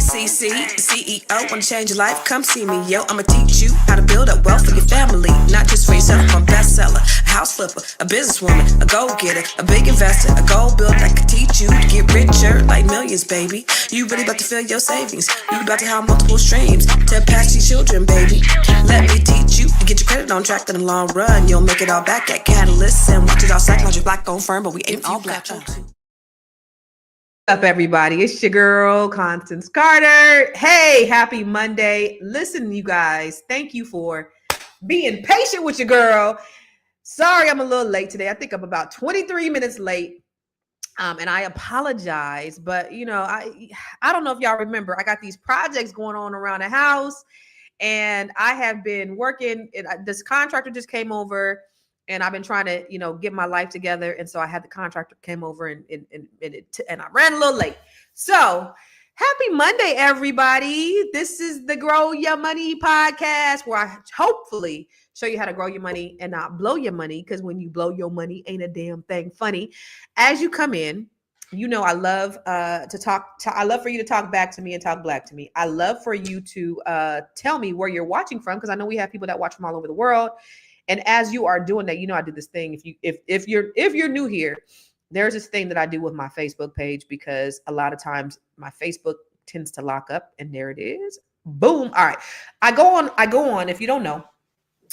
CC, CEO, wanna change your life? Come see me, yo. I'ma teach you how to build up wealth for your family, not just for yourself. I'm a bestseller, a house flipper, a businesswoman, a go-getter, a big investor, a goal builder that could teach you to get richer like millions, baby. You really about to fill your savings. You about to have multiple streams to pass your children, baby. Let me teach you to get your credit on track in the long run. You'll make it all back at Catalyst and watch it all psychology black-owned firm, but we ain't all black. Up, everybody, it's your girl Constance Carter. Hey, happy Monday. Listen, you guys, thank you for being patient with your girl. Sorry I'm a little late today. I think I'm about 23 minutes late, and I apologize, but I don't know if y'all remember, I got these projects going on around the house, and I have been working. This contractor just came over, and I've been trying to, get my life together. And so I had the contractor came over and I ran a little late. So happy Monday, everybody. This is the Grow Your Money podcast, where I hopefully show you how to grow your money and not blow your money. Because when you blow your money, ain't a damn thing funny. As you come in, I love to talk. I love for you to talk back to me and talk black to me. I love for you to tell me where you're watching from, because I know we have people that watch from all over the world. And as you are doing that, I do this thing. If you're new here, there's this thing that I do with my Facebook page, because a lot of times my Facebook tends to lock up, and there it is. Boom. All right. I go on. If you don't know,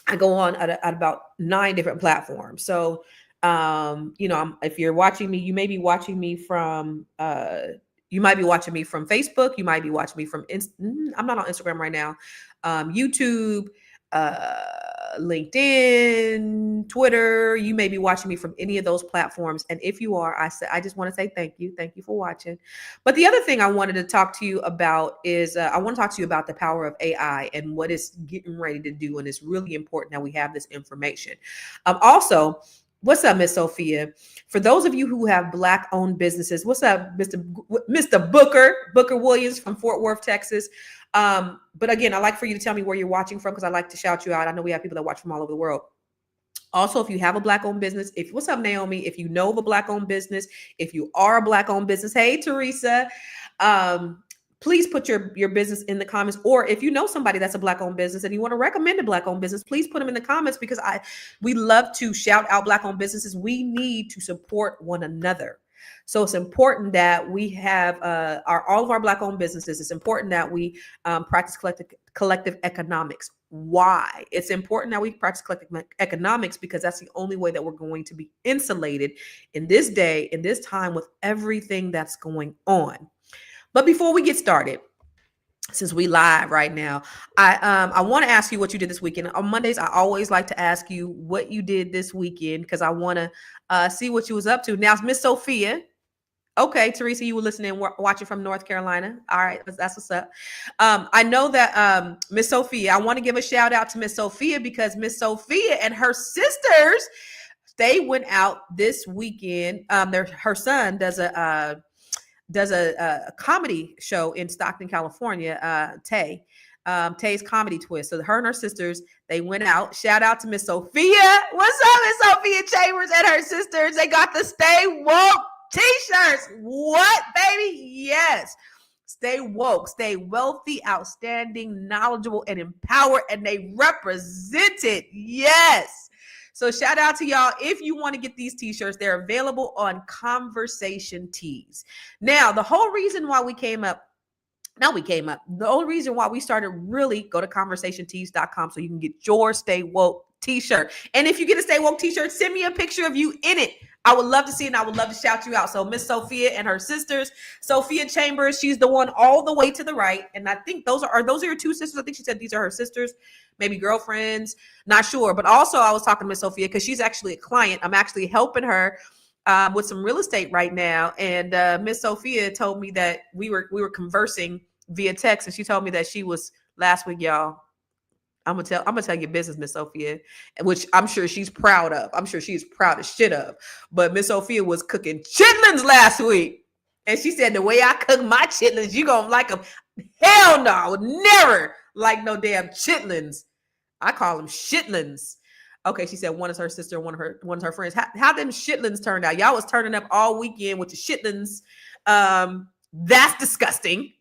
I go on at about 9 different platforms. So, if you're watching me, you may be watching me from, you might be watching me from Facebook. You might be watching me from, I'm not on Instagram right now. YouTube, LinkedIn, Twitter. You may be watching me from any of those platforms. And if you are, I just want to say thank you. Thank you for watching. But the other thing I wanted to talk to you about is I want to talk to you about the power of AI and what it's getting ready to do. And it's really important that we have this information. Also, what's up, Miss Sophia? For those of you who have Black-owned businesses, what's up, Mr. Booker Williams from Fort Worth, Texas? But again, I like for you to tell me where you're watching from, because I like to shout you out. I know we have people that watch from all over the world. Also, if you have a Black-owned business, what's up, Naomi? If you know of a Black-owned business, if you are a Black-owned business, hey, Teresa, please put your business in the comments. Or if you know somebody that's a Black-owned business and you want to recommend a Black-owned business, please put them in the comments, because we love to shout out Black-owned businesses. We need to support one another. So it's important that we have all of our Black-owned businesses. It's important that we practice collective economics. Why? It's important that we practice collective economics, because that's the only way that we're going to be insulated in this day, in this time, with everything that's going on. But before we get started, since we live right now, I want to ask you what you did this weekend. On Mondays, I always like to ask you what you did this weekend, because I want to see what you was up to. Now, Miss Sophia. Okay, Teresa, you were listening, watching from North Carolina. All right, that's what's up. I know that Miss Sophia, I want to give a shout out to Miss Sophia, because Miss Sophia and her sisters, they went out this weekend. Her son does a comedy show in Stockton, California, Tay's Comedy Twist. So her and her sisters, they went out. Shout out to Miss Sophia. What's up, Miss Sophia Chambers and her sisters? They got the Stay Woke t-shirts. What, baby? Yes. Stay woke, stay wealthy, outstanding, knowledgeable, and empowered. And they represent it. Yes. So shout out to y'all. If you want to get these t-shirts, they're available on Conversation Tees. Now, the whole reason why the only reason why we started, really, go to conversationtees.com so you can get your Stay Woke t-shirt. And if you get a Stay Woke t-shirt, send me a picture of you in it. I would love to see it, and I would love to shout you out. So Miss Sophia and her sisters, Sophia Chambers, she's the one all the way to the right. And I think those are your two sisters. I think she said these are her sisters, maybe girlfriends, not sure. But also I was talking to Miss Sophia, because she's actually a client. I'm actually helping her with some real estate right now. And Miss Sophia told me that we were conversing via text, and she told me that she was last week, y'all. I'm gonna tell you business, Miss Sophia, which I'm sure she's proud of. I'm sure she's proud as shit of. But Miss Sophia was cooking chitlins last week, and she said, the way I cook my chitlins, you gonna like them. Hell no, I would never like no damn chitlins. I call them shitlins. Okay, she said one is her sister, one is her friends. How them shitlins turned out? Y'all was turning up all weekend with your shitlins. That's disgusting.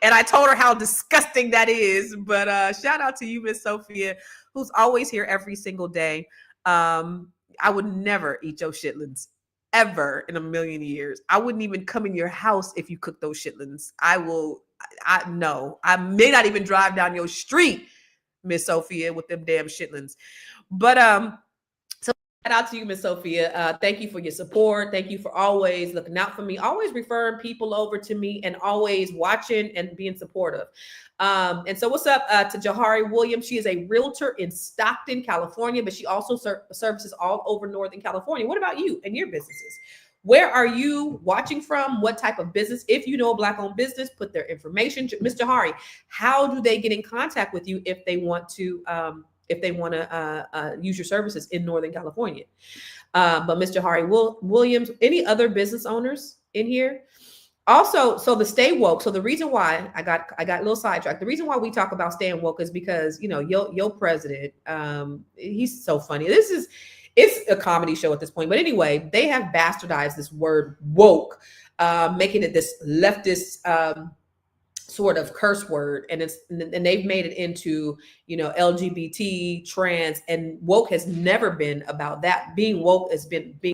And I told her how disgusting that is. But shout out to you, Miss Sophia, who's always here every single day. I would never eat your shitlins ever in a million years. I wouldn't even come in your house if you cook those shitlins. I no, I may not even drive down your street, Miss Sophia, with them damn shitlins. But so shout out to you, Miss Sophia. Thank you for your support. Thank you for always looking out for me, always referring people over to me, and always watching and being supportive. And so what's up to Jahari Williams? She is a realtor in Stockton, California, but she also services all over Northern California. What about you and your businesses? Where are you watching from? What type of business? If you know a Black-owned business, put their information. Ms. Jahari, how do they get in contact with you if they want to use your services in Northern California? But Ms. Jahari Williams, any other business owners in here? Also, so the stay woke. So the reason why I got a little sidetracked. The reason why we talk about staying woke is because, you know, your president, he's so funny. It's a comedy show at this point. But anyway, they have bastardized this word woke, making it this leftist sort of curse word, and they've made it into, you know, LGBT, trans, and woke has never been about that. Being woke has been being.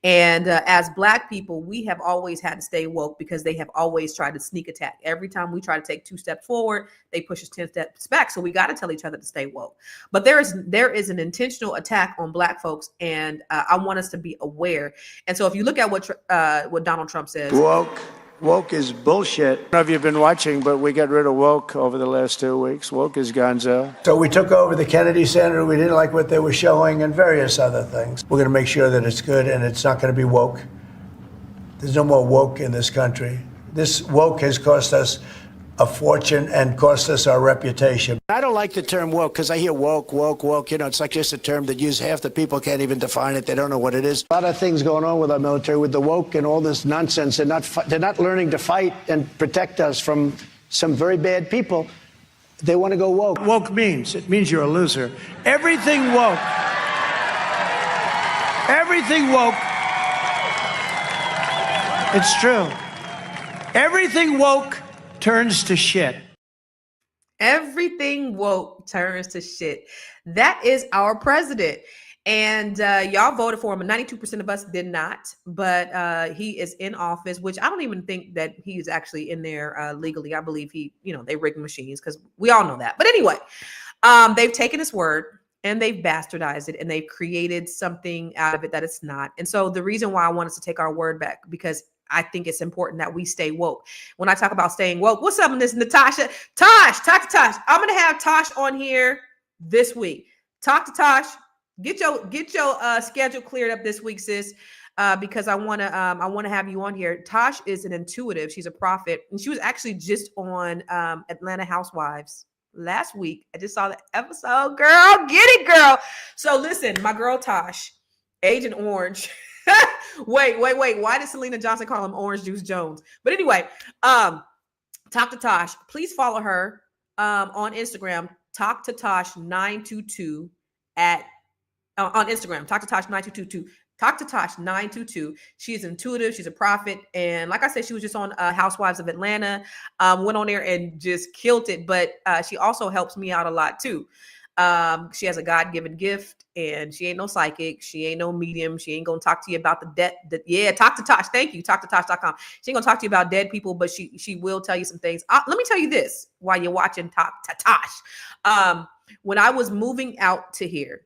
And as Black people, we have always had to stay woke because they have always tried to sneak attack. Every time we try to take 2 steps forward, they push us 10 steps back. So we got to tell each other to stay woke. But there is an intentional attack on Black folks, and I want us to be aware. And so if you look at what Donald Trump says, Woke is bullshit. I don't know if you've been watching, but we got rid of woke over the last 2 weeks. Woke is gonzo. So we took over the Kennedy Center. We didn't like what they were showing and various other things. We're going to make sure that it's good and it's not going to be woke. There's no more woke in this country. This woke has cost us a fortune and cost us our reputation. I don't like the term woke because I hear woke. You know, it's like just a term that half the people can't even define it. They don't know what it is. A lot of things going on with our military, with the woke and all this nonsense. They're not learning to fight and protect us from some very bad people. They want to go woke. Woke means you're a loser. Everything woke. It's true. Everything woke turns to shit. Everything woke turns to shit. That is our president. And y'all voted for him. And 92% of us did not. But he is in office, which I don't even think that he is actually in there legally. I believe they rigged machines, because we all know that. But anyway, they've taken his word and they've bastardized it, and they've created something out of it that it's not. And so the reason why I want us to take our word back, because I think it's important that we stay woke. When I talk about staying woke, what's up in this, Natasha? Tosh, talk to Tosh. I'm gonna have Tosh on here this week. Talk to Tosh. Get your schedule cleared up this week, sis, because I wanna have you on here. Tosh is an intuitive. She's a prophet, and she was actually just on Atlanta Housewives last week. I just saw the episode. Girl, get it, girl. So listen, my girl Tosh, Agent Orange. Wait. Why did Selena Johnson call him Orange Juice Jones? But anyway, talk to Tosh. Please follow her on Instagram. Talk to Tosh 922 on Instagram. Talk to Tosh 922. Talk to Tosh 922. She is intuitive. She's a prophet, and like I said, she was just on Housewives of Atlanta. Went on there and just killed it. But she also helps me out a lot too. She has a God-given gift, and she ain't no psychic. She ain't no medium. She ain't gonna talk to you about the dead. Talk to Tosh. Thank you. Talk to Tosh.com. She ain't gonna talk to you about dead people, but she will tell you some things. Let me tell you this while you're watching Talk to Tosh. When I was moving out to here,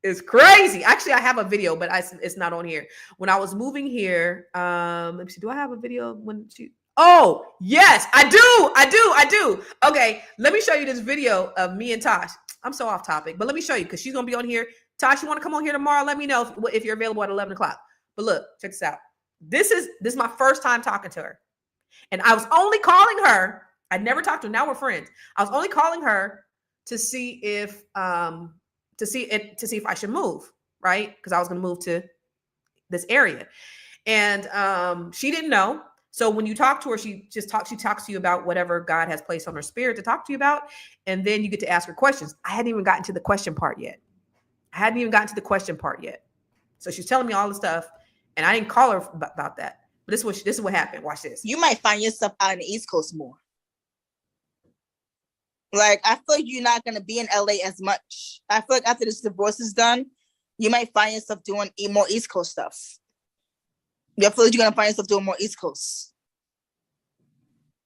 it's crazy. Actually, I have a video, but it's not on here. When I was moving here, let me see. Do I have a video when she? Oh, yes, I do. Okay, let me show you this video of me and Tosh. I'm so off topic, but let me show you, because she's going to be on here. Tosh, you want to come on here tomorrow? Let me know if you're available at 11 o'clock. But look, check this out. This is my first time talking to her. And I was only calling her. I never talked to her. Now we're friends. I was only calling her to see if I should move, right? Because I was going to move to this area. And she didn't know. So when you talk to her, she talks to you about whatever God has placed on her spirit to talk to you about. And then you get to ask her questions. I hadn't even gotten to the question part yet. So she's telling me all the stuff, and I didn't call her about that. But this is what happened. Watch this. You might find yourself out in the East Coast more. Like, I feel like you're not going to be in LA as much. I feel like after this divorce is done, you might find yourself doing more East Coast stuff. I feel like you're going to find yourself doing more East Coast.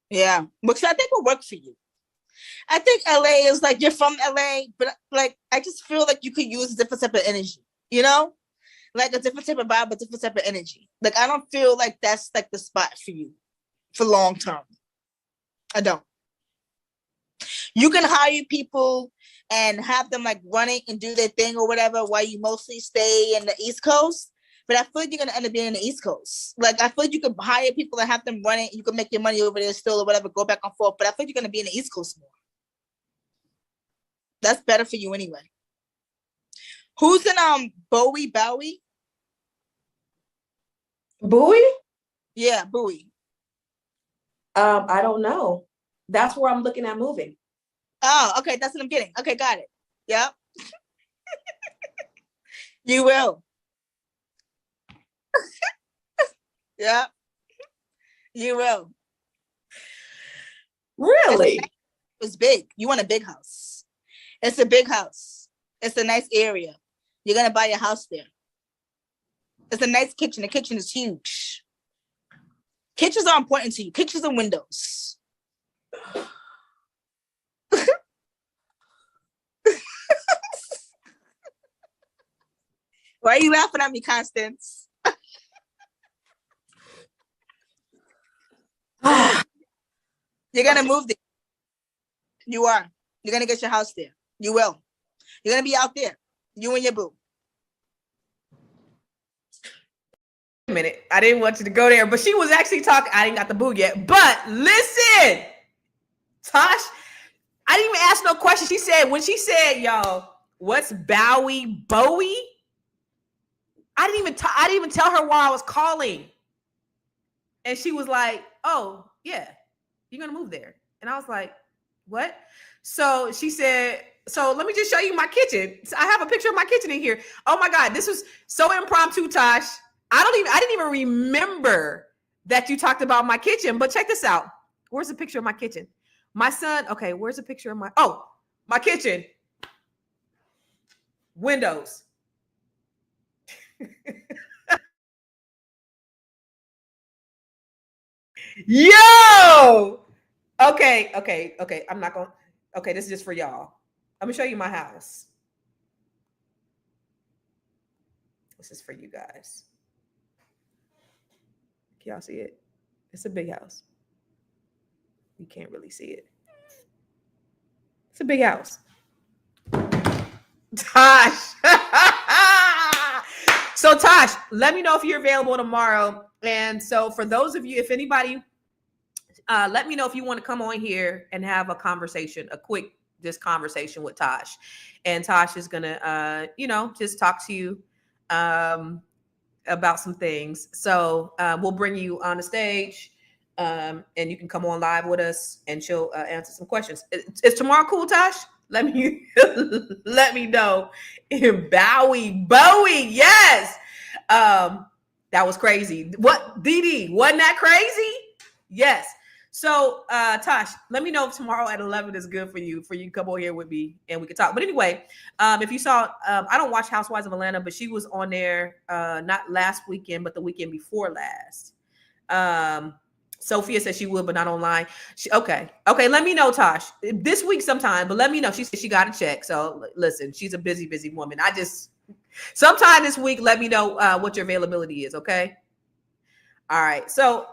Yeah. Which I think will work for you. I think LA is like, you're from LA, but like, I just feel like you could use a different type of energy, you know? Like a different type of vibe, but different type of energy. Like, I don't feel like that's like the spot for you for long term. I don't. You can hire people and have them like running and do their thing or whatever while you mostly stay in the East Coast. But I feel like you're going to end up being in the East Coast. Like, I feel like you could hire people and have them running. You can make your money over there still or whatever, go back and forth. But I feel like you're going to be in the East Coast more. That's better for you anyway. Who's in Bowie? Bowie? Yeah, Bowie. I don't know. That's where I'm looking at moving. Oh, okay. That's what I'm getting. Okay, got it. Yep. You will. Yeah. You will. Really? It's big. You want a big house. It's a big house. It's a nice area. You're going to buy a house there. It's a nice kitchen. The kitchen is huge. Kitchens are important to you. Kitchens and windows. Why are you laughing at me, Constance? You're going to move there. You are. You're going to get your house there. You will. You're going to be out there. You and your boo. A minute. I didn't want you to go there, but she was actually talking. I didn't got the boo yet. But listen, Tosh, I didn't even ask no question. She said, when she said, y'all, what's Bowie? I didn't even tell her why I was calling. And she was like, oh, yeah, you're going to move there. And I was like, what? So she said, so let me just show you my kitchen. I have a picture of my kitchen in here. Oh my God, this was so impromptu, Tosh. I didn't even remember that you talked about my kitchen, but check this out. Where's the picture of my kitchen? My son, okay, where's the picture of my kitchen? Windows. Yo! Okay. I'm not going. Okay, this is just for y'all. I'm gonna show you my house. This is for you guys. Can y'all see it? It's a big house. You can't really see it. It's a big house. Tosh. So Tosh, let me know if you're available tomorrow. And so for those of you, if anybody, let me know if you want to come on here and have a conversation, a quick just conversation with Tosh. And Tosh is gonna, just talk to you about some things. So we'll bring you on the stage, and you can come on live with us, and she'll answer some questions. Is tomorrow cool, Tosh? Let me let me know. Bowie, yes. That was crazy. What, Dee? Wasn't that crazy? Yes. So, Tosh, let me know if tomorrow at 11 is good for you to come over here with me and we can talk. But anyway, if you saw, I don't watch Housewives of Atlanta, but she was on there not last weekend, but the weekend before last. Sophia said she would, but not online. Okay. Let me know, Tosh, this week sometime, but let me know. She said she got a check. So listen, she's a busy woman. Sometime this week, let me know what your availability is. Okay. All right. So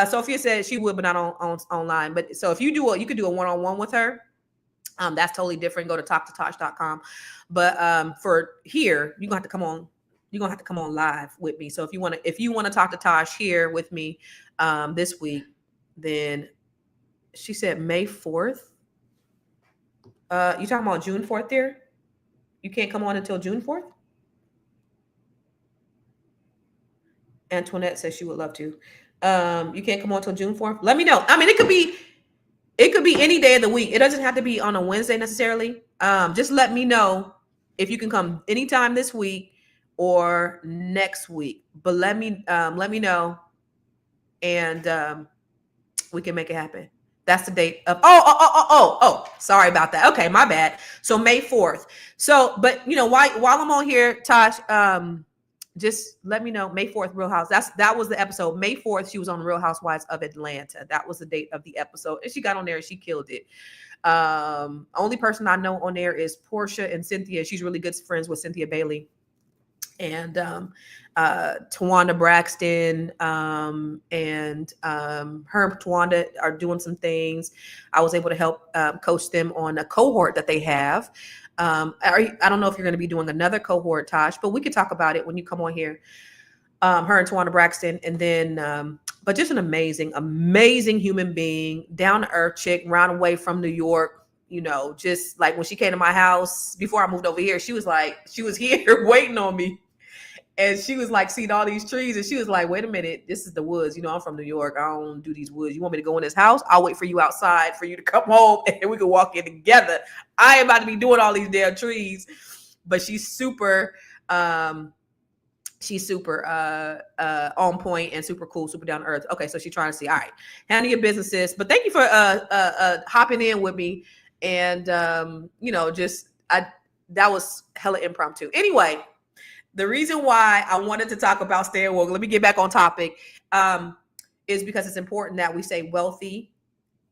Sophia said she would, but not online. But so if you you could do a one-on-one with her. That's totally different. Go to talktotosh.com. But for here, you're gonna have to come on. You're gonna have to come on live with me. So if you want to talk to Tosh here with me this week, then she said May 4th. You talking about June 4th there? You can't come on until June 4th? Antoinette says she would love to. You can't come on until June 4th. Let me know. I mean, it could be any day of the week. It doesn't have to be on a Wednesday necessarily. Just let me know if you can come anytime this week or next week. But let me know and we can make it happen. That's the date of sorry about that. Okay, my bad. So May 4th. So, but while I'm on here, Tosh, just let me know. May 4th, Real House. That was the episode. May 4th, she was on Real Housewives of Atlanta. That was the date of the episode. And she got on there and she killed it. Only person I know on there is Portia and Cynthia. She's really good friends with Cynthia Bailey. And Tawanda Braxton and her and Tawanda are doing some things. I was able to help coach them on a cohort that they have. I don't know if you're going to be doing another cohort, Tosh, but we could talk about it when you come on here. Her and Tawanda Braxton, and then but just an amazing human being, down to earth chick, round away from New York. Just like when she came to my house before I moved over here, she was here waiting on me. And she was like, seeing all these trees. And she was like, wait a minute, this is the woods. I'm from New York. I don't do these woods. You want me to go in this house? I'll wait for you outside for you to come home and we can walk in together. I am about to be doing all these damn trees. But she's super on point and super cool, super down to earth. Okay, so she's trying to see, all right, handle your businesses. But thank you for hopping in with me. And, that was hella impromptu. Anyway, the reason why I wanted to talk about staying woke, let me get back on topic, is because it's important that we say wealthy,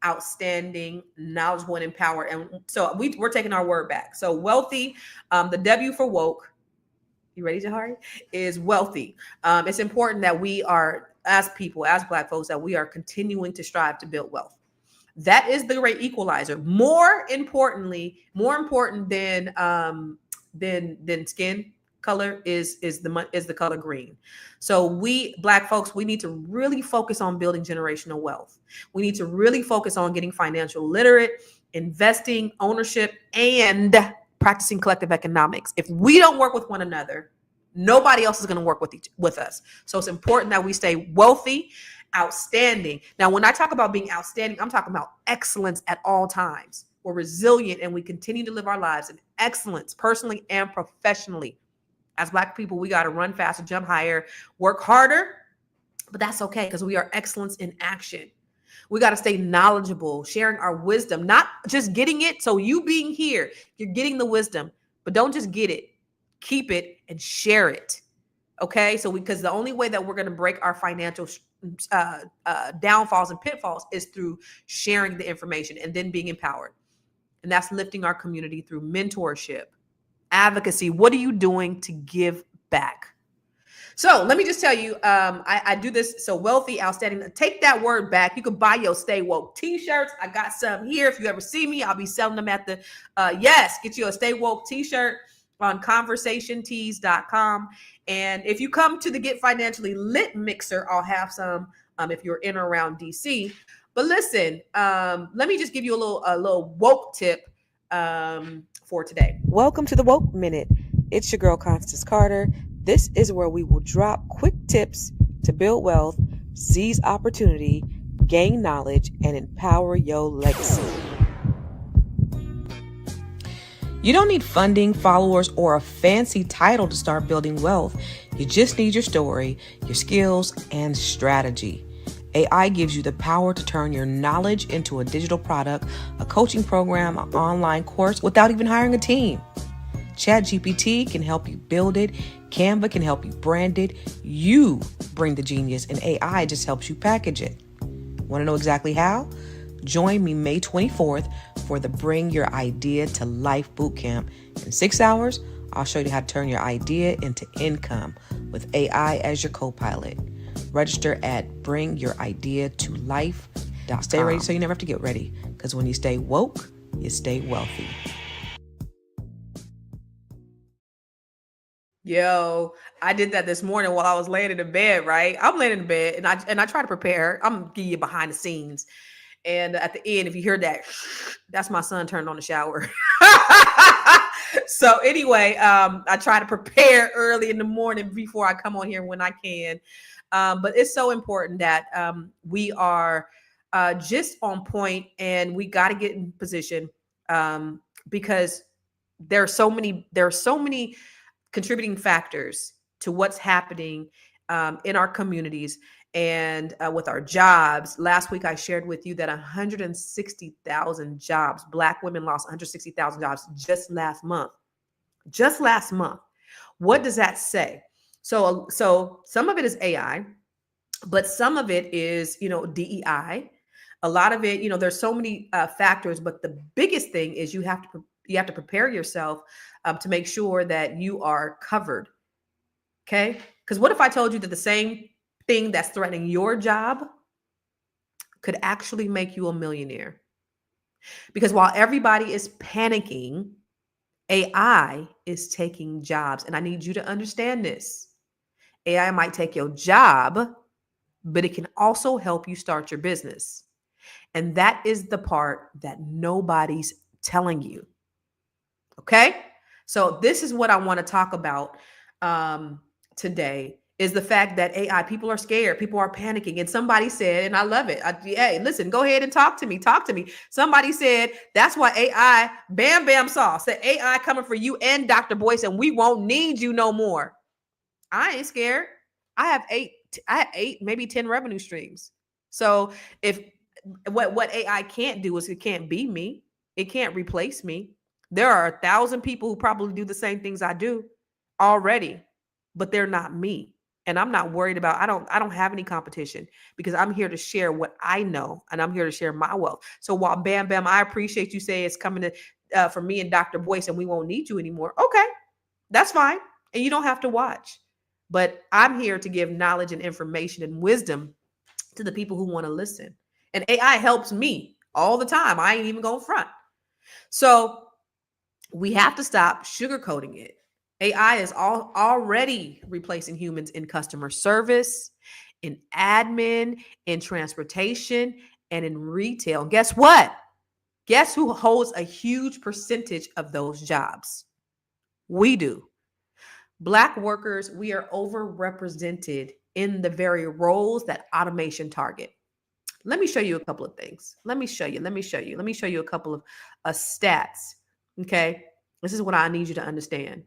outstanding, knowledgeable, and empowered. And so we're taking our word back. So wealthy, the W for woke, you ready, Jahari? Is wealthy. It's important that we are, as people, as Black folks, that we are continuing to strive to build wealth. That is the great equalizer. More important than skin color is the color green. So we Black folks, we need to really focus on building generational wealth. We need to really focus on getting financial literate, investing, ownership, and practicing collective economics. If we don't work with one another, nobody else is going to work with us. So it's important that we stay wealthy, outstanding. Now, when I talk about being outstanding, I'm talking about excellence at all times. We're resilient and we continue to live our lives in excellence, personally and professionally. As Black people, we got to run faster, jump higher, work harder, but that's okay because we are excellence in action. We got to stay knowledgeable, sharing our wisdom, not just getting it. So you being here, you're getting the wisdom, but don't just get it, keep it and share it. Okay. So because the only way that we're going to break our financial downfalls and pitfalls is through sharing the information and then being empowered. And that's lifting our community through mentorship, advocacy. What are you doing to give back? So let me just tell you, I do this. So wealthy, outstanding. Take that word back. You can buy your Stay Woke t-shirts. I got some here. If you ever see me, I'll be selling them at the, get you a Stay Woke t-shirt on conversationtees.com. And if you come to the Get Financially Lit mixer, I'll have some if you're in or around DC. But listen, let me just give you a little woke tip for today. Welcome to the Woke Minute. It's your girl, Constance Carter. This is where we will drop quick tips to build wealth, seize opportunity, gain knowledge, and empower your legacy. You don't need funding, followers, or a fancy title to start building wealth. You just need your story, your skills, and strategy. AI gives you the power to turn your knowledge into a digital product, a coaching program, an online course without even hiring a team. ChatGPT can help you build it. Canva can help you brand it. You bring the genius and AI just helps you package it. Want to know exactly how? Join me May 24th for the Bring Your Idea to Life Bootcamp. In 6 hours, I'll show you how to turn your idea into income with AI as your co-pilot. Register at bringyourideatolife.com. Stay ready so you never have to get ready, because when you stay woke, you stay wealthy. Yo, I did that this morning while I was laying in the bed, right? I'm laying in the bed and I try to prepare. I'm gonna give you behind the scenes. And at the end, if you hear that, that's my son turned on the shower. So anyway, I try to prepare early in the morning before I come on here when I can. But it's so important that we are just on point and we got to get in position because there are so many contributing factors to what's happening in our communities. And with our jobs, last week I shared with you that 160,000 jobs, Black women lost 160,000 jobs just last month. Just last month. What does that say? So some of it is AI, but some of it is, DEI. A lot of it, there's so many factors, but the biggest thing is you have to prepare yourself to make sure that you are covered. Okay? Because what if I told you that the same thing that's threatening your job could actually make you a millionaire? Because while everybody is panicking, AI is taking jobs. And I need you to understand this. AI might take your job, but it can also help you start your business. And that is the part that nobody's telling you. Okay? So this is what I want to talk about today, is the fact that AI, people are scared, people are panicking. And somebody said, and I love it. Hey, listen, go ahead and talk to me. Talk to me. Somebody said, that's why AI, Bam Bam Saw, said AI coming for you and Dr. Boyce, and we won't need you no more. I ain't scared. I have eight, maybe 10 revenue streams. So if what AI can't do is it can't be me. It can't replace me. There are 1,000 people who probably do the same things I do already, but they're not me. And I'm not worried about, I don't have any competition, because I'm here to share what I know, and I'm here to share my wealth. So while Bam Bam, I appreciate you say it's coming to for me and Dr. Boyce and we won't need you anymore. Okay, that's fine. And you don't have to watch. But I'm here to give knowledge and information and wisdom to the people who want to listen. And AI helps me all the time. I ain't even going front. So we have to stop sugarcoating it. AI is already replacing humans in customer service, in admin, in transportation, and in retail. Guess what? Guess who holds a huge percentage of those jobs? We do. Black workers, we are overrepresented in the very roles that automation target. Let me show you a couple of things. Let me show you a couple of stats. Okay. This is what I need you to understand.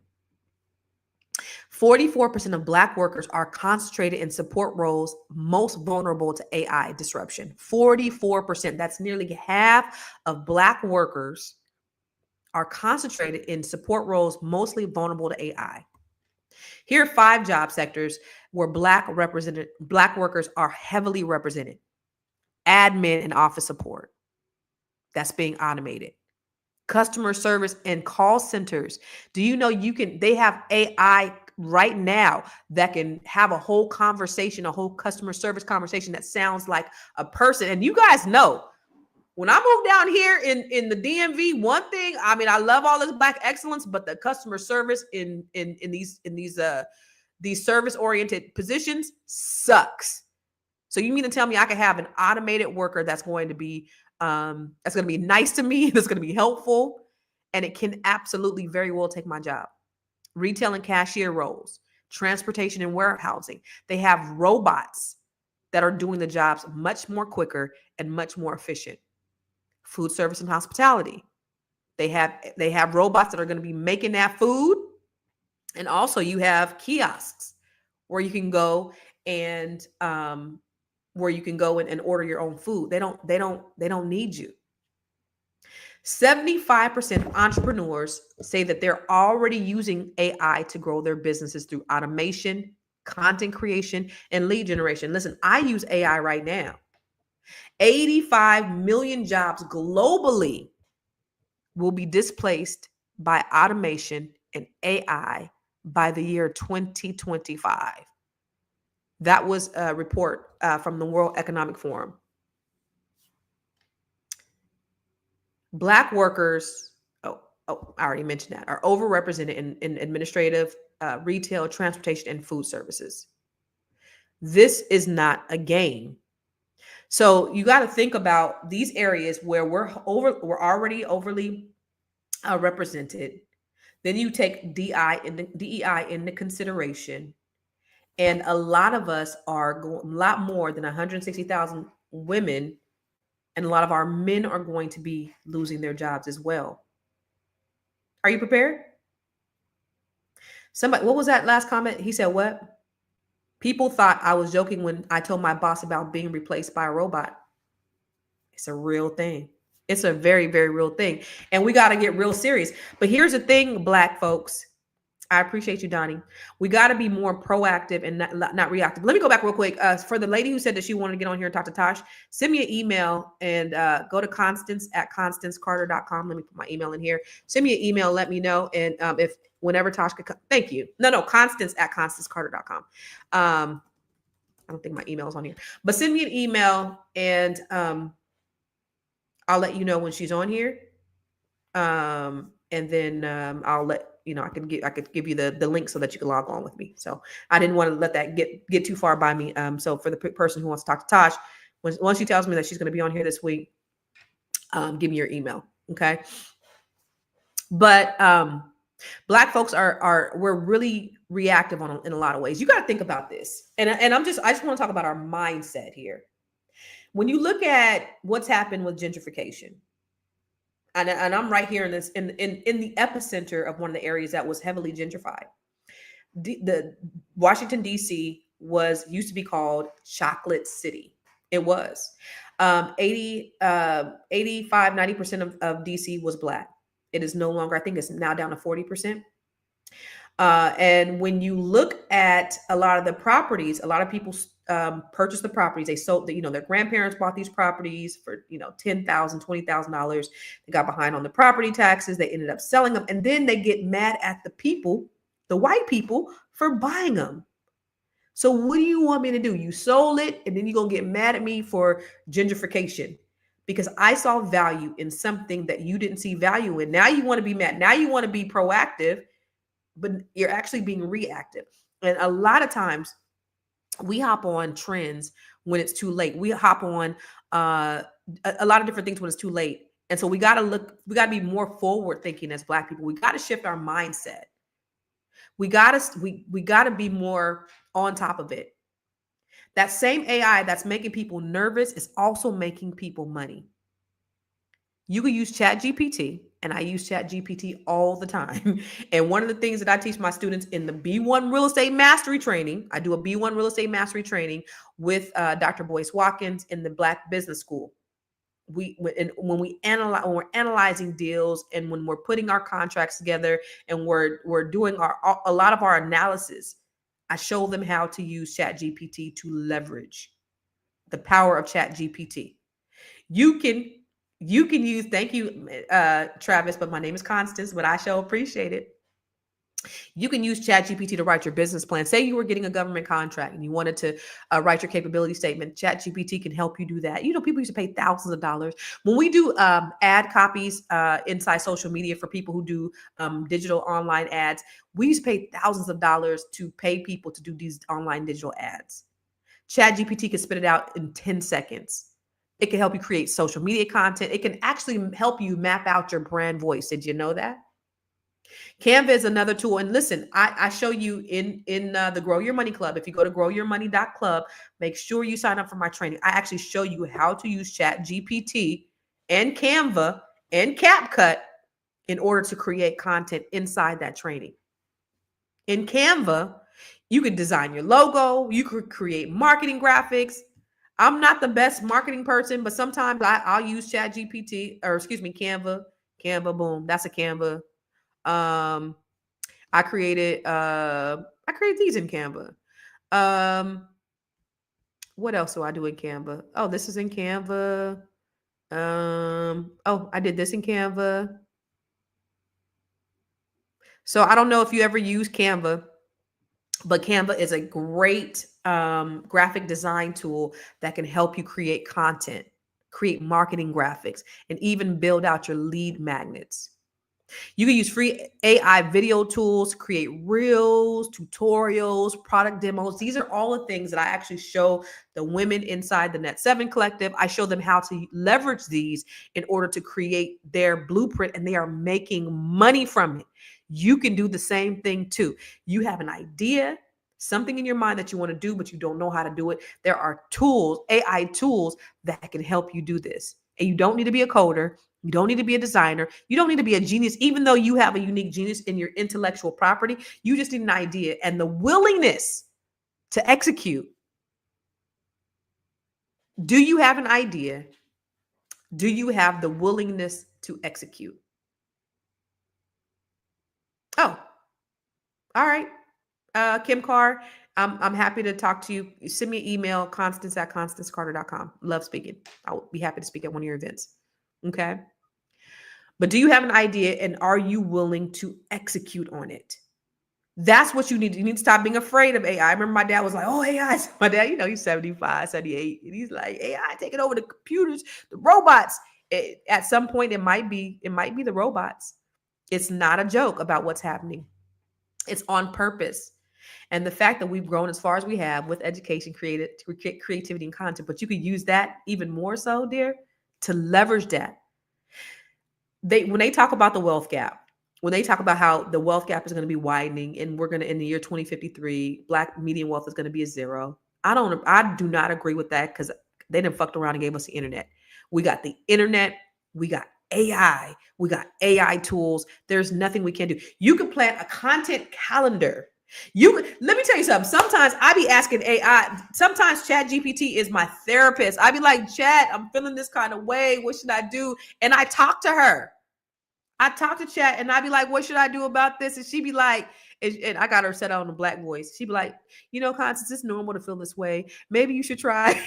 44% of Black workers are concentrated in support roles most vulnerable to AI disruption. 44%. That's nearly half of Black workers are concentrated in support roles mostly vulnerable to AI. Here are 5 job sectors where Black workers are heavily represented. Admin and office support. That's being automated. Customer service and call centers. Do you know they have AI right now that can have a whole conversation, a whole customer service conversation that sounds like a person. And you guys know, when I moved down here in the DMV, one thing, I mean, I love all this Black excellence, but the customer service in these service-oriented positions sucks. So you mean to tell me I can have an automated worker that's going to be nice to me, that's going to be helpful, and it can absolutely very well take my job. Retail and cashier roles, transportation and warehousing. They have robots that are doing the jobs much more quicker and much more efficient. Food service and hospitality. They have robots that are going to be making that food. And also you have kiosks where you can go and order your own food. They don't need you. 75% of entrepreneurs say that they're already using AI to grow their businesses through automation, content creation, and lead generation. Listen, I use AI right now. 85 million jobs globally will be displaced by automation and AI by the year 2025. That was a report from the World Economic Forum. Black workers, I already mentioned that, are overrepresented in administrative, retail, transportation, and food services. This is not a game. So you got to think about these areas where we're already overly represented. Then you take DEI into consideration. And a lot of us are a lot more than 160,000 women, and a lot of our men are going to be losing their jobs as well. Are you prepared? Somebody, what was that last comment? He said what? People thought I was joking when I told my boss about being replaced by a robot. It's a real thing. It's a very, very real thing. And we got to get real serious. But here's the thing, Black folks. I appreciate you, Donnie. We got to be more proactive and not reactive. Let me go back real quick. For the lady who said that she wanted to get on here and talk to Tosh, send me an email and go to constance@constancecarter.com. Let me put my email in here. Send me an email. Let me know. And if whenever Tosh could come, thank you. No, constance@constancecarter.com. I don't think my email is on here, but send me an email and I'll let you know when she's on here. And then I'll let I could give you the link so that you can log on with me. So I didn't want to let that get too far by me. So for the person who wants to talk to Tosh, once she tells me that she's going to be on here this week, give me your email. Okay. But Black folks we're really reactive in a lot of ways. You got to think about this. And I just want to talk about our mindset here. When you look at what's happened with gentrification, and I'm right here in the epicenter of one of the areas that was heavily gentrified. The Washington, D.C. used to be called Chocolate City. It was 85-90% of D.C. was Black. It is no longer, I think it's now down to 40%. And when you look at a lot of the properties, a lot of people purchased the properties. They sold, their grandparents bought these properties for, $10,000, $20,000. They got behind on the property taxes. They ended up selling them. And then they get mad at the people, the white people, for buying them. So what do you want me to do? You sold it, and then you're going to get mad at me for gentrification because I saw value in something that you didn't see value in. Now you want to be mad. Now you want to be proactive, but you're actually being reactive. And a lot of times we hop on trends when it's too late. We hop on a lot of different things when it's too late. And so we got to be more forward thinking as Black people. We got to shift our mindset. We got to be more on top of it. That same AI that's making people nervous is also making people money. You can use ChatGPT, and I use ChatGPT all the time. And one of the things that I teach my students in the B1 Real Estate Mastery Training, I do a B1 Real Estate Mastery Training with Dr. Boyce Watkins in the Black Business School. When we're analyzing deals and when we're putting our contracts together and we're doing a lot of our analysis, I show them how to use ChatGPT to leverage the power of ChatGPT. You can use, thank you, Travis, but my name is Constance, but I sure appreciate it. You can use ChatGPT to write your business plan. Say you were getting a government contract and you wanted to write your capability statement. ChatGPT can help you do that. People used to pay thousands of dollars. When we do ad copies inside social media for people who do digital online ads, we used to pay thousands of dollars to pay people to do these online digital ads. ChatGPT can spit it out in 10 seconds. It can help you create social media content. It can actually help you map out your brand voice. Did you know that? Canva is another tool. And listen, I show you in the Grow Your Money Club. If you go to growyourmoney.club, make sure you sign up for my training. I actually show you how to use ChatGPT and Canva and CapCut in order to create content inside that training. In Canva, you can design your logo. You could create marketing graphics. I'm not the best marketing person, but sometimes I'll use ChatGPT Canva. Canva, boom. That's a Canva. I created these in Canva. What else do I do in Canva? Oh, this is in Canva. I did this in Canva. So I don't know if you ever use Canva, but Canva is a great graphic design tool that can help you create content, create marketing graphics, and even build out your lead magnets. You can use free AI video tools, create reels, tutorials, product demos. These are all the things that I actually show the women inside the Net 7 Collective. I show them how to leverage these in order to create their blueprint, and they are making money from it. You can do the same thing too. You have an idea, something in your mind that you want to do, but you don't know how to do it. There are tools, AI tools that can help you do this. And you don't need to be a coder. You don't need to be a designer. You don't need to be a genius, even though you have a unique genius in your intellectual property. You just need an idea and the willingness to execute. Do you have an idea? Do you have the willingness to execute? Oh, all right. Kim Carr, I'm happy to talk to you. Send me an email, constance@constancecarter.com. Love speaking. I will be happy to speak at one of your events. Okay. But do you have an idea and are you willing to execute on it? That's what you need. You need to stop being afraid of AI. I remember my dad was like, oh, AI. My dad, he's 75, 78. And he's like, AI taking over the computers, the robots. At some point, it might be the robots. It's not a joke about what's happening. It's on purpose. And the fact that we've grown as far as we have with education, creativity, and content, but you could use that even more so, dear, to leverage that. When they talk about the wealth gap, when they talk about how the wealth gap is going to be widening and we're going to, in the year 2053, Black median wealth is going to be a zero. I do not agree with that because they done fucked around and gave us the internet. We got the internet. We got AI. We got AI tools. There's nothing we can do. You can plan a content calendar. Let me tell you something. Sometimes I be asking AI. Sometimes ChatGPT is my therapist. I be like, Chat, I'm feeling this kind of way. What should I do? And I talk to her. I talk to Chat and I be like, what should I do about this? And she be like, and I got her set on a Black voice. She be like, Constance, it's normal to feel this way. Maybe you should try. I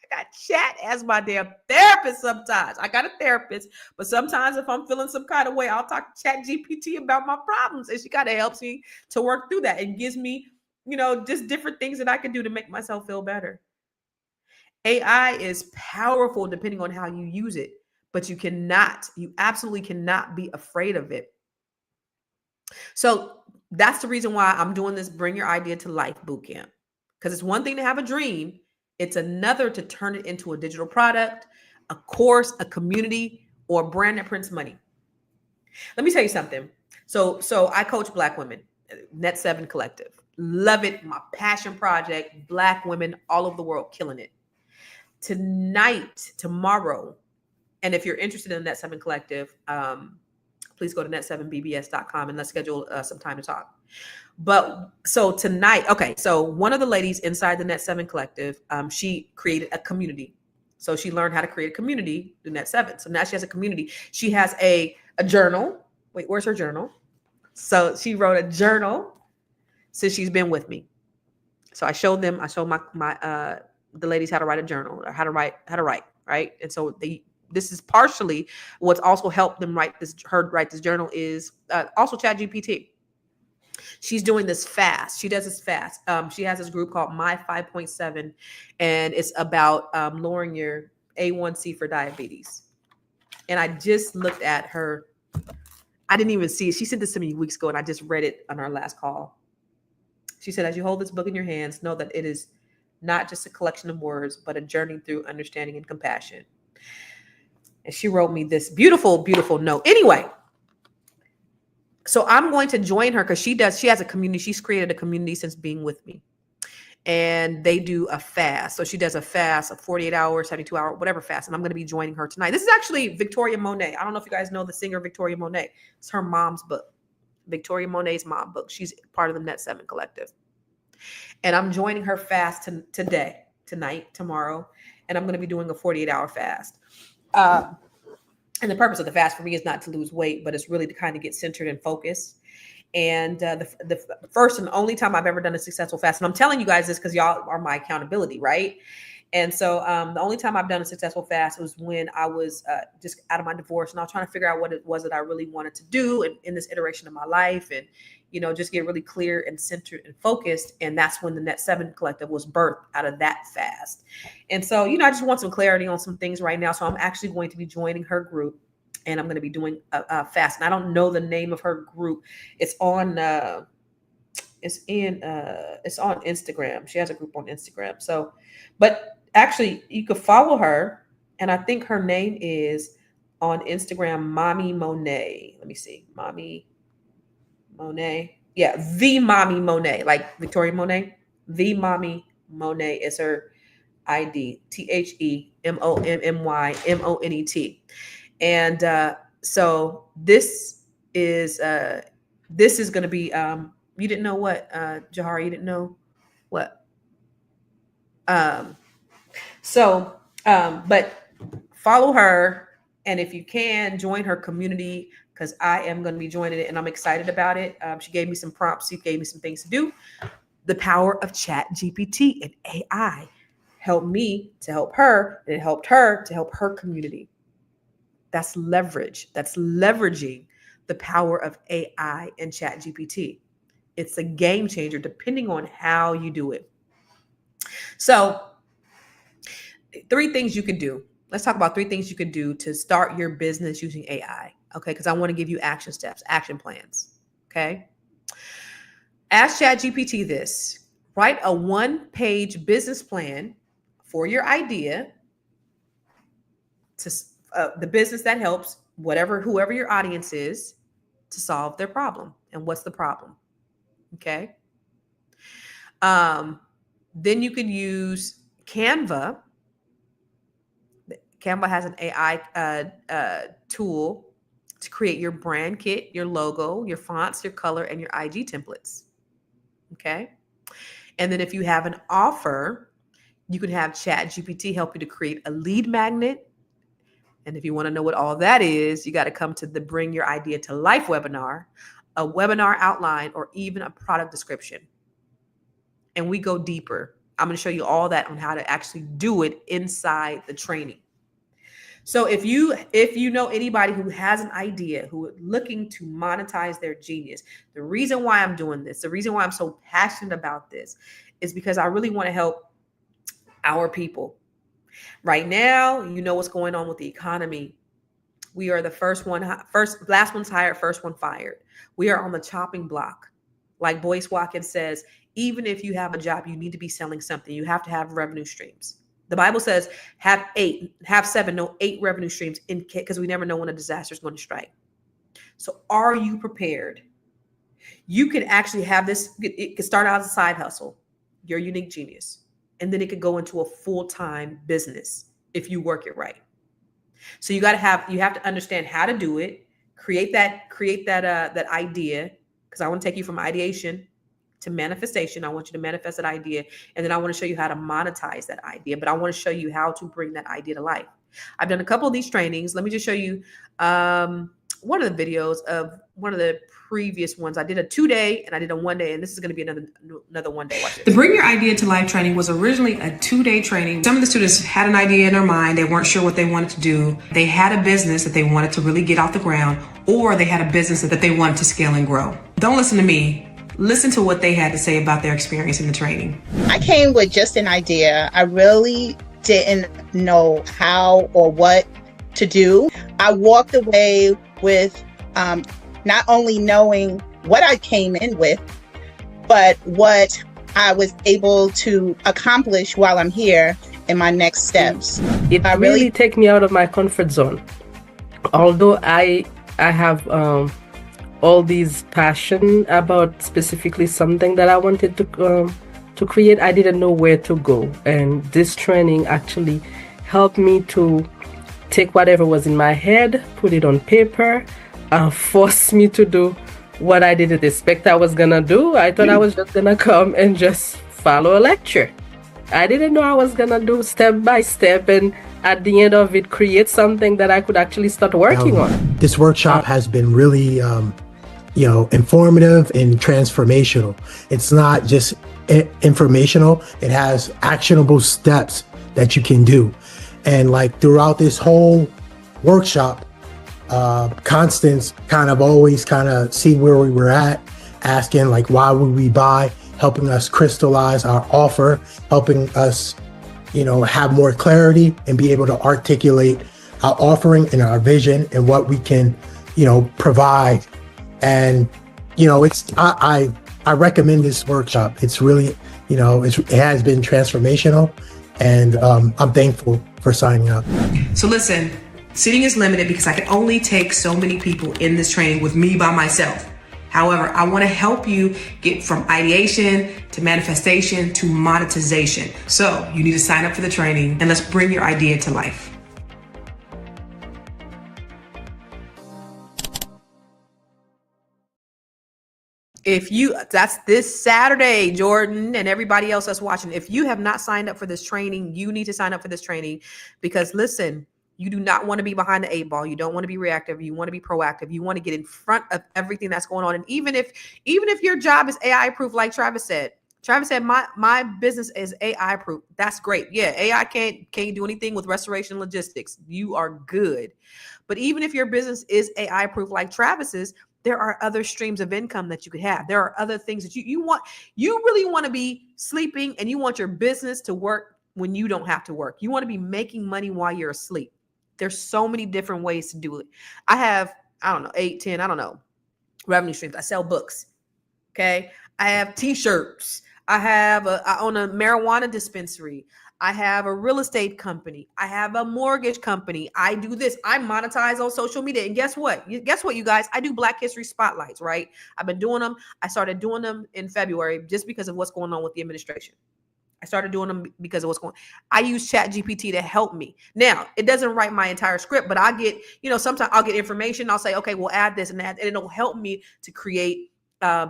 got Chat as my damn therapist sometimes. I got a therapist, but sometimes if I'm feeling some kind of way, I'll talk to ChatGPT about my problems. And she kind of helps me to work through that and gives me, just different things that I can do to make myself feel better. AI is powerful depending on how you use it. But you absolutely cannot be afraid of it. So that's the reason why I'm doing this Bring Your Idea to Life bootcamp. Because it's one thing to have a dream. It's another to turn it into a digital product, a course, a community, or a brand that prints money. Let me tell you something. So I coach Black women, Net 7 Collective. Love it. My passion project, Black women all over the world, killing it. Tomorrow, and if you're interested in the Net 7 Collective, please go to net7bbs.com and let's schedule some time to talk. But so tonight, okay, so one of the ladies inside the Net 7 Collective, she created a community. So she learned how to create a community through Net 7. So now she has a community. She has a journal. Wait, where's her journal? So she wrote a journal since she's been with me. So I showed my the ladies how to write a journal, or how to write, right? And so this is partially what's also helped them write this journal is also ChatGPT. She's doing this fast. She does this fast. She has this group called My 5.7, and it's about lowering your A1C for diabetes. And I just looked at her. I didn't even see it. She sent this to me weeks ago, and I just read it on our last call. She said, as you hold this book in your hands, know that it is not just a collection of words, but a journey through understanding and compassion. And she wrote me this beautiful, beautiful note. Anyway, so I'm going to join her because she has a community. She's created a community since being with me. And they do a fast. So she does a fast, a 48 hour, 72 hour, whatever fast. And I'm going to be joining her tonight. This is actually Victoria Monet. I don't know if you guys know the singer Victoria Monet. It's her mom's book. Victoria Monet's mom book. She's part of the Net 7 Collective. And I'm joining her fast tonight, tomorrow. And I'm going to be doing a 48 hour fast. And the purpose of the fast for me is not to lose weight, but it's really to kind of get centered and focused. And the first and only time I've ever done a successful fast, and I'm telling you guys this because y'all are my accountability, right? And so the only time I've done a successful fast was when I was just out of my divorce, and I was trying to figure out what it was that I really wanted to do in this iteration of my life, and just get really clear and centered and focused. And that's when the Net 7 Collective was birthed out of that fast. And so I just want some clarity on some things right now. So I'm actually going to be joining her group, and I'm going to be doing a fast. And I don't know the name of her group. It's on Instagram. She has a group on Instagram. So, but actually you could follow her, and I think her name is on Instagram, Mommy Monet. Let me see. Mommy Monet. Yeah, the Mommy Monet, like Victoria Monet. The Mommy Monet is her ID. TheMommyMonet. And so this is going to be You didn't know what, Jahara? You didn't know what? Um, but follow her, and if you can, join her community because I am going to be joining it, and I'm excited about it. She gave me some prompts. She gave me some things to do. The power of ChatGPT and AI helped me to help her, and it helped her to help her community. That's leverage. That's leveraging the power of AI and ChatGPT. It's a game changer depending on how you do it. So, 3 things you can do. Let's talk about 3 things you can do to start your business using AI. Okay, because I want to give you action steps, action plans. Okay. Ask ChatGPT this. Write a 1-page business plan for your idea to the business that helps whoever your audience is to solve their problem. And what's the problem? Okay. Then you can use Canva. Canva has an AI tool to create your brand kit, your logo, your fonts, your color, and your IG templates. Okay. And then if you have an offer, you can have ChatGPT help you to create a lead magnet. And if you want to know what all that is, you got to come to the Bring Your Idea to Life webinar, a webinar outline, or even a product description. And we go deeper. I'm going to show you all that on how to actually do it inside the training. So if you know anybody who has an idea, who is looking to monetize their genius, the reason why I'm doing this, the reason why I'm so passionate about this is because I really want to help our people. Right now, you know what's going on with the economy. We are the last one's hired, first one fired. We are on the chopping block. Like Boyce Watkins says, even if you have a job, you need to be selling something. You have to have revenue streams. The Bible says have 7, no 8 revenue streams because we never know when a disaster is going to strike. So are you prepared? You can actually have this. It can start out as a side hustle, your unique genius, and then it could go into a full-time business if you work it right. So you have to understand how to do it, create that idea, because I want to take you from ideation to manifestation. I want you to manifest that idea. And then I want to show you how to monetize that idea, but I want to show you how to bring that idea to life. I've done a couple of these trainings. Let me just show you one of the videos of one of the previous ones. I did a 2-day and I did a 1-day, and this is going to be another 1-day. Watch this. The Bring Your Idea to Life training was originally a 2-day training. Some of the students had an idea in their mind. They weren't sure what they wanted to do. They had a business that they wanted to really get off the ground, or they had a business that they wanted to scale and grow. Don't listen to me. Listen to what they had to say about their experience in the training. I came with just an idea. I really didn't know how or what to do. I walked away with not only knowing what I came in with, but what I was able to accomplish while I'm here in my next steps. It really take me out of my comfort zone. Although I have all these passion about specifically something that I wanted to create, I didn't know where to go. And this training actually helped me to take whatever was in my head, put it on paper, forced me to do what I didn't expect I was gonna do. I thought I was just gonna come and just follow a lecture. I didn't know I was gonna do step by step, and at the end of it, create something that I could actually start working on. This workshop has been really informative and transformational. It's not just informational, it has actionable steps that you can do. And like throughout this whole workshop, Constance always see where we were at, asking like, why would we buy, helping us crystallize our offer, helping us, have more clarity and be able to articulate our offering and our vision and what we can, provide. And, I recommend this workshop. It's really, it has been transformational, and I'm thankful for signing up. So listen, seating is limited because I can only take so many people in this training with me by myself. However, I want to help you get from ideation to manifestation to monetization. So you need to sign up for the training, and let's bring your idea to life. That's this Saturday, Jordan, and everybody else that's watching. If you have not signed up for this training, you need to sign up for this training, because listen, you do not want to be behind the 8 ball. You don't want to be reactive. You want to be proactive. You want to get in front of everything that's going on. And even if your job is AI proof, like Travis said, my business is AI proof. That's great. Yeah, AI can't do anything with restoration logistics. You are good. But even if your business is AI proof, like Travis's, there are other streams of income that you could have. There are other things that you want. You really want to be sleeping, and you want your business to work when you don't have to work. You want to be making money while you're asleep. There's so many different ways to do it. I have, 8, 10, revenue streams. I sell books. Okay. I have t-shirts. I own a marijuana dispensary. I have a real estate company. I have a mortgage company. I do this. I monetize on social media. And guess what? You guys? I do Black History Spotlights, right? I've been doing them. I started doing them in February just because of what's going on with the administration. I started doing them because of what's going on. I use ChatGPT to help me. Now, it doesn't write my entire script, but I get, sometimes I'll get information. I'll say, okay, we'll add this and that, and it'll help me to create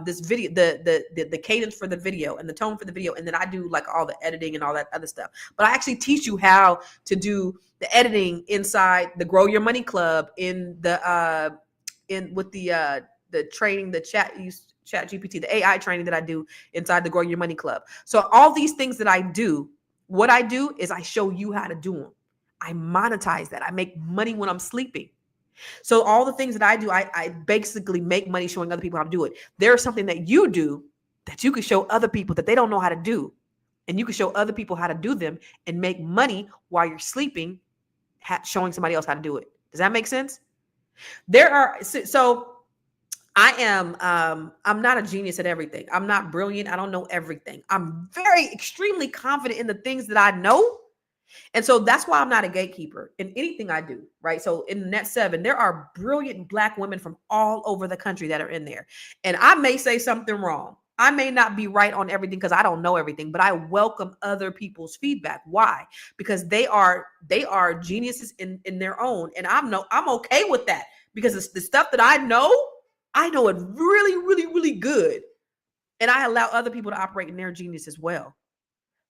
this video, the cadence for the video and the tone for the video. And then I do like all the editing and all that other stuff. But I actually teach you how to do the editing inside the Grow Your Money Club with the training, the ChatGPT, the AI training that I do inside the Grow Your Money Club. So all these things that I do, what I do is I show you how to do them. I monetize that. I make money when I'm sleeping. So all the things that I do, I basically make money showing other people how to do it. There's something that you do that you can show other people that they don't know how to do. And you can show other people how to do them and make money while you're sleeping, showing somebody else how to do it. Does that make sense? I'm not a genius at everything. I'm not brilliant. I don't know everything. I'm extremely confident in the things that I know. And so that's why I'm not a gatekeeper in anything I do, right? So in Net 7, there are brilliant Black women from all over the country that are in there. And I may say something wrong. I may not be right on everything because I don't know everything, but I welcome other people's feedback. Why? Because they are geniuses in their own. And I'm okay with that, because it's the stuff that I know it really, really, really good. And I allow other people to operate in their genius as well.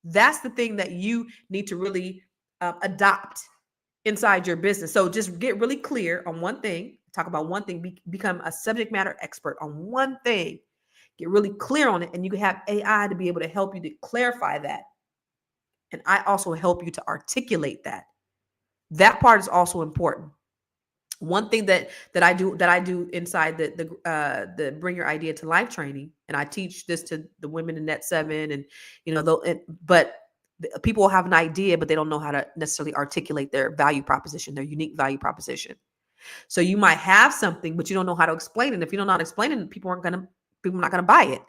That's the thing that you need to really adopt inside your business. So just get really clear on one thing, talk about one thing, become a subject matter expert on one thing, get really clear on it. And you can have AI to be able to help you to clarify that. And I also help you to articulate that. That part is also important. One thing that I do inside the Bring Your Idea to Life training, and I teach this to the women in Net 7, and but people have an idea, but they don't know how to necessarily articulate their value proposition, their unique value proposition. So you might have something, but you don't know how to explain it. If you don't know how to explain it, people are not going to buy it.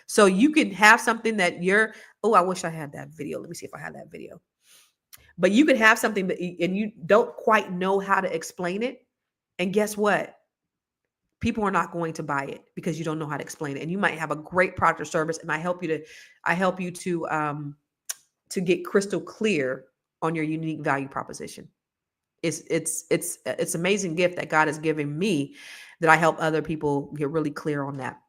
So you can have something that I wish I had that video. Let me see if I have that video. But you could have something and you don't quite know how to explain it. And guess what? People are not going to buy it because you don't know how to explain it. And you might have a great product or service, and I help you to get crystal clear on your unique value proposition. It's amazing gift that God has given me, that I help other people get really clear on that.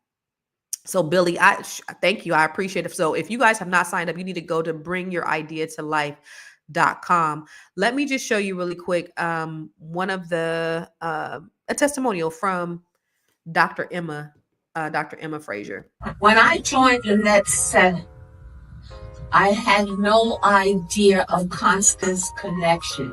So Billy, I thank you. I appreciate it. So if you guys have not signed up, you need to go to bringyouridea-to-life.com. Let me just show you really quick one of a testimonial from Dr. Emma Frazier. When I joined the Net 7, I had no idea of Constance Connection.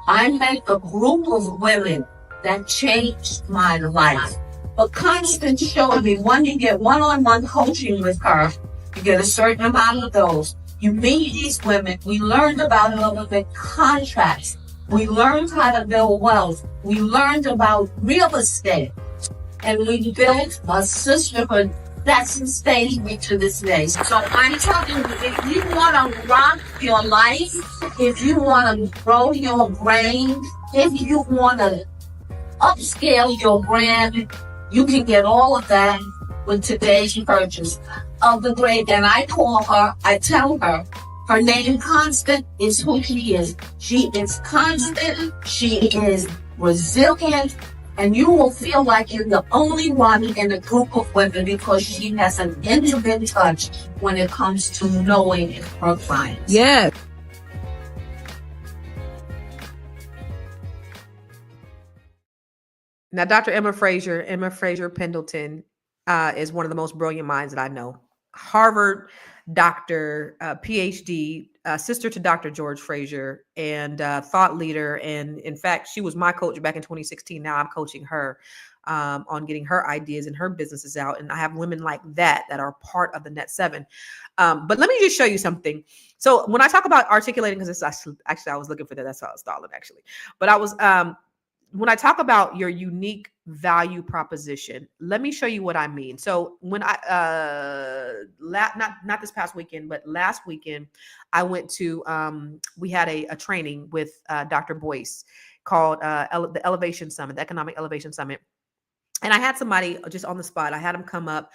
I met a group of women that changed my life. But Constance showed me, when you get one-on-one coaching with her, you get a certain amount of those. You meet these women. We learned about government contracts. We learned how to build wealth. We learned about real estate. And we built a sisterhood that sustains me to this day. So I'm telling you, if you want to rock your life, if you want to grow your brain, if you want to upscale your brand, you can get all of that with today's purchase of the great. And I tell her, her name Constant is who she is. She is constant. She is resilient. And you will feel like you're the only one in a group of women because she has an intimate touch when it comes to knowing her clients. Yes. Now, Dr. Emma Fraser Pendleton is one of the most brilliant minds that I know. Harvard doctor, PhD, sister to Dr. George Fraser, and thought leader. And in fact, she was my coach back in 2016. Now I'm coaching her on getting her ideas and her businesses out. And I have women like that are part of the Net 7. But let me just show you something. So when I talk about articulating, because actually I was looking for that. That's how I was stalling actually. But I was when I talk about your unique value proposition, let me show you what I mean. So when I not this past weekend, but last weekend, I went to we had a training with Dr. Boyce called the Elevation Summit, the Economic Elevation Summit. And I had somebody just on the spot. I had them come up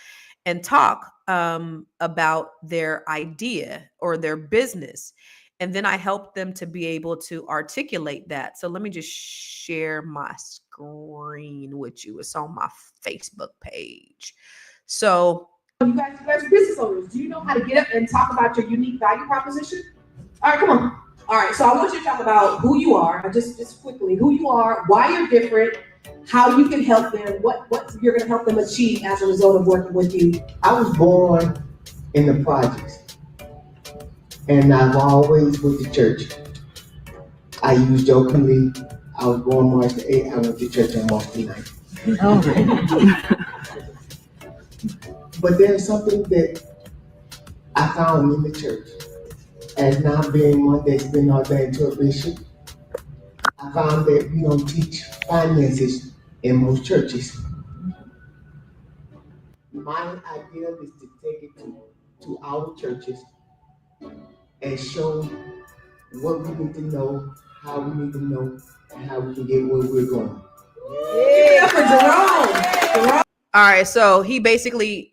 and talk about their idea or their business. And then I helped them to be able to articulate that. So let me just share my screen with you. It's on my Facebook page. So you guys are business owners. Do you know how to get up and talk about your unique value proposition? All right, come on. All right, so I want you to talk about who you are, just quickly, who you are, why you're different, how you can help them, what you're going to help them achieve as a result of working with you. I was born in the projects, and I've always went to church. I used jokingly, I was born March the 8th, I went to church on March the 9th. But there's something that I found in the church. As now being one that's been ordained to a bishop, I found that we don't teach finances in most churches. My idea is to take it to our churches and show what we need to know, how we need to know, and how we can get where we're going. Yeah, for Jerome. All right, so he basically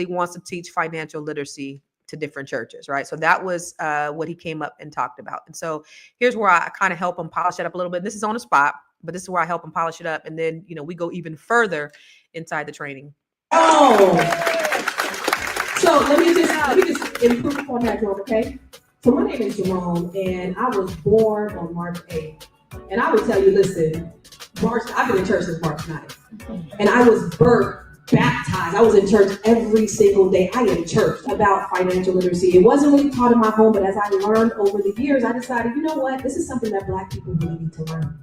wants to teach financial literacy to different churches, right? So that was what he came up and talked about. And so here's where I kind of help him polish it up a little bit. This is on the spot, but this is where I help him polish it up. And then, we go even further inside the training. Oh, so let me just improve upon that, Jerome, okay? So my name is Jerome, and I was born on March 8th. And I would tell you, listen, I've been in church since March 9th. And I was baptized. I was in church every single day. I am church about financial literacy. It wasn't really taught in my home, but as I learned over the years, I decided, you know what? This is something that Black people really need to learn.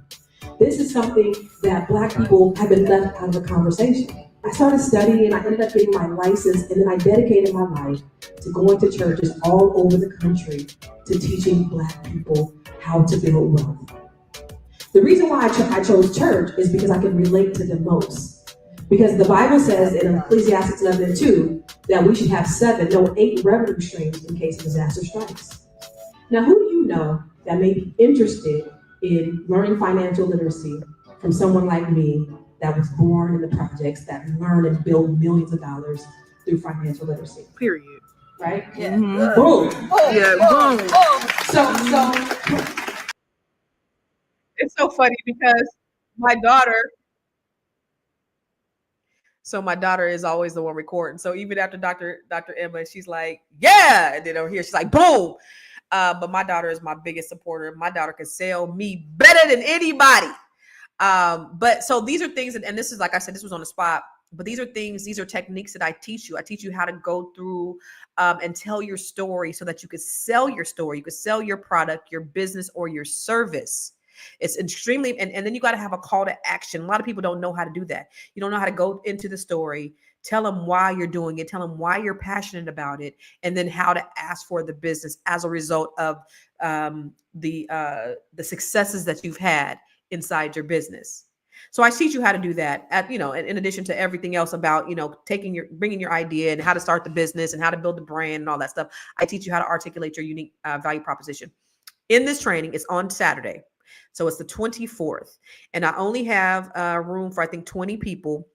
This is something that Black people have been left out of the conversation. I started studying and I ended up getting my license, and then I dedicated my life to going to churches all over the country to teaching Black people how to build wealth. The reason why I chose church is because I can relate to the most. Because the Bible says in Ecclesiastes 11:2 that we should have 8 revenue streams in case a disaster strikes. Now, who do you know that may be interested in learning financial literacy from someone like me that was born in the projects, that learned and built millions of dollars through financial literacy? Period. Right? Yeah. Mm-hmm. Boom. Boom. So it's so funny because my daughter is always the one recording. So even after Dr. Emma, she's like, yeah. And then over here, she's like, boom. But my daughter is my biggest supporter. My daughter can sell me better than anybody. But so these are things, and this is, like I said, this was on the spot, but these are techniques that I teach you. I teach you how to go through and tell your story so that you could sell your story. You could sell your product, your business, or your service. It's extremely, and then you got to have a call to action. A lot of people don't know how to do that. You don't know how to go into the story, tell them why you're doing it, tell them why you're passionate about it, and then how to ask for the business as a result of the successes that you've had inside your business. So I teach you how to do that in addition to everything else about, bringing your idea and how to start the business and how to build the brand and all that stuff. I teach you how to articulate your unique value proposition. In this training, it's on Saturday. So it's the 24th, and I only have room for, I think, 20 people.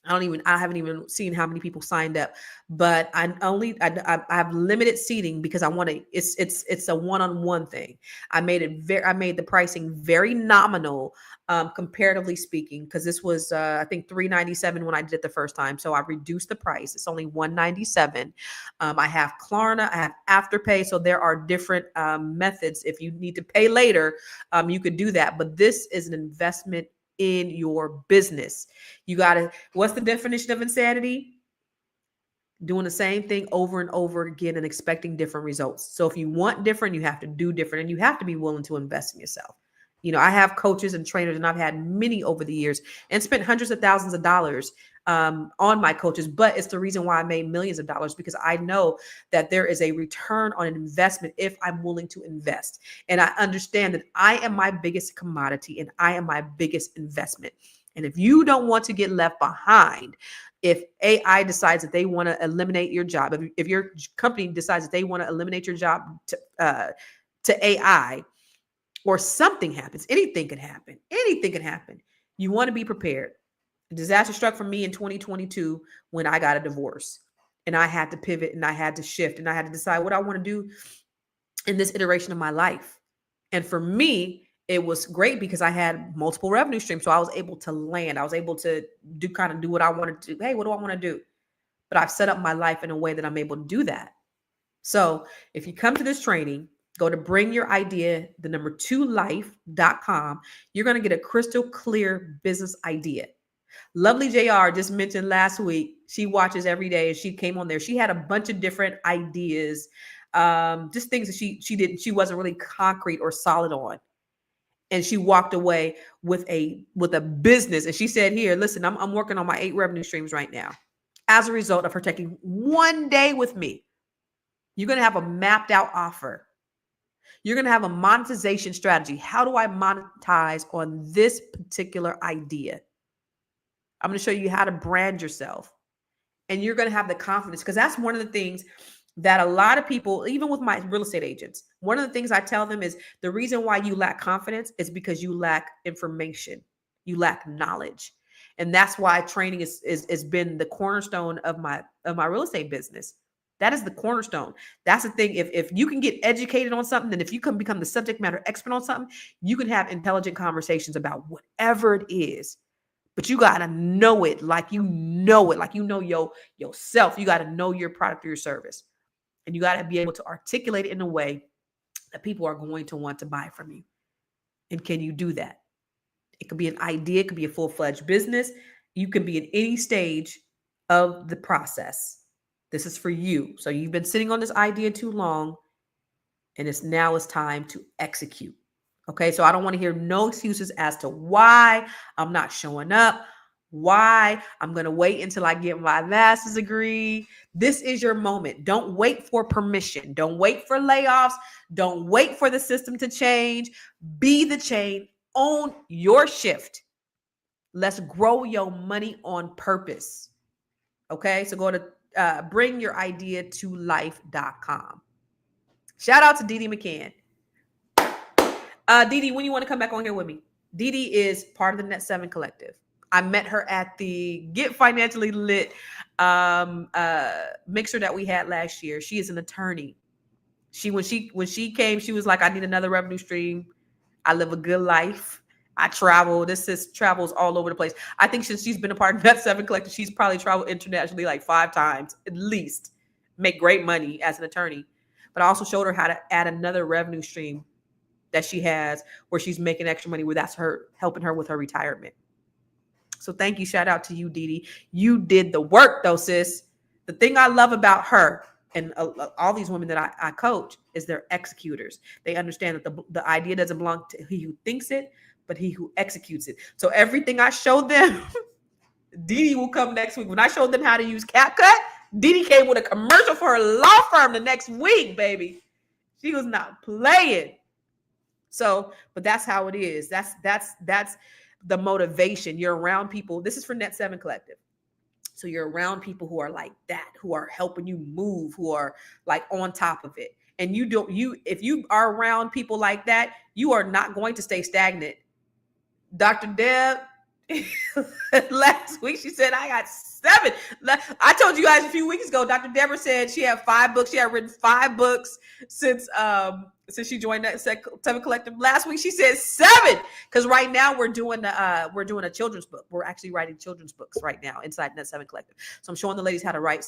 I haven't even seen how many people signed up, but I have limited seating because I want to, it's a one-on-one thing. I made the pricing very nominal, comparatively speaking, because this was, I think $397 when I did it the first time. So I reduced the price. It's only $197. I have Klarna, I have Afterpay. So there are different methods. If you need to pay later, you could do that, but this is an investment in your business. You got to, what's the definition of insanity? Doing the same thing over and over again and expecting different results. So if you want different, you have to do different, and you have to be willing to invest in yourself. You know, I have coaches and trainers, and I've had many over the years and spent hundreds of thousands of dollars on my coaches. But it's the reason why I made millions of dollars, because I know that there is a return on an investment if I'm willing to invest. And I understand that I am my biggest commodity and I am my biggest investment. And if you don't want to get left behind, if AI decides that they want to eliminate your job, if your company decides that they want to eliminate your job to AI, or something happens, anything can happen. Anything can happen. You want to be prepared. A disaster struck for me in 2022 when I got a divorce, and I had to pivot and I had to shift and I had to decide what I want to do in this iteration of my life. And for me, it was great because I had multiple revenue streams. So I was able to land. I was able to do what I wanted to do. Hey, what do I want to do? But I've set up my life in a way that I'm able to do that. So if you come to this training, go to bringyouridea2life.com. You're going to get a crystal clear business idea. Lovely JR just mentioned last week, she watches every day and she came on there. She had a bunch of different ideas, just things that she wasn't really concrete or solid on. And she walked away with a business. And she said, here, listen, I'm working on my 8 revenue streams right now as a result of her taking one day with me. You're going to have a mapped out offer. You're going to have a monetization strategy. How do I monetize on this particular idea? I'm going to show you how to brand yourself. And you're going to have the confidence, because that's one of the things that a lot of people, even with my real estate agents, one of the things I tell them is the reason why you lack confidence is because you lack information. You lack knowledge. And that's why training is been the cornerstone of my real estate business. That is the cornerstone. That's the thing. If you can get educated on something, and if you can become the subject matter expert on something, you can have intelligent conversations about whatever it is. But you got to know it like you know it, like you know yourself. You got to know your product or your service. And you got to be able to articulate it in a way that people are going to want to buy from you. And can you do that? It could be an idea. It could be a full-fledged business. You can be in any stage of the process. This is for you. So you've been sitting on this idea too long, and it's time to execute. Okay, so I don't want to hear no excuses as to why I'm not showing up, why I'm going to wait until I get my master's degree. This is your moment. Don't wait for permission. Don't wait for layoffs. Don't wait for the system to change. Be the change. Own your shift. Let's grow your money on purpose. Okay, so go to bringyourideatoolife.com. Shout out to Dee Dee McCann. Dee Dee, when you want to come back on here with me? Dee Dee is part of the Net 7 Collective. I met her at the Get Financially Lit mixer that we had last year. She is an attorney. When she came, she was like, I need another revenue stream. I live a good life. I travel. Travels all over the place. I think since she's been a part of Net 7 Collective, she's probably traveled internationally like 5 times at least. Make great money as an attorney. But I also showed her how to add another revenue stream that she has where she's making extra money, where that's her helping her with her retirement. So thank you. Shout out to you, Dee Dee. You did the work though, sis. The thing I love about her and all these women that I coach is they're executors. They understand that the idea doesn't belong to he who thinks it, but he who executes it. So everything I showed them, Dee Dee will come next week. When I showed them how to use CapCut, Dee Dee came with a commercial for her law firm the next week, baby. She was not playing. So, but that's how it is. That's the motivation. You're around people. This is for Net 7 Collective. So you're around people who are like that, who are helping you move, who are like on top of it. And if you are around people like that, you are not going to stay stagnant. Dr. Deb, Last week she said I got 7. I told you guys a few weeks ago, Dr. Deborah said she had 5 books. She had written 5 books since she joined that 7 Collective. Last week she said 7, because right now we're doing a children's book. We're actually writing children's books right now inside that 7 Collective. So I'm showing the ladies how to write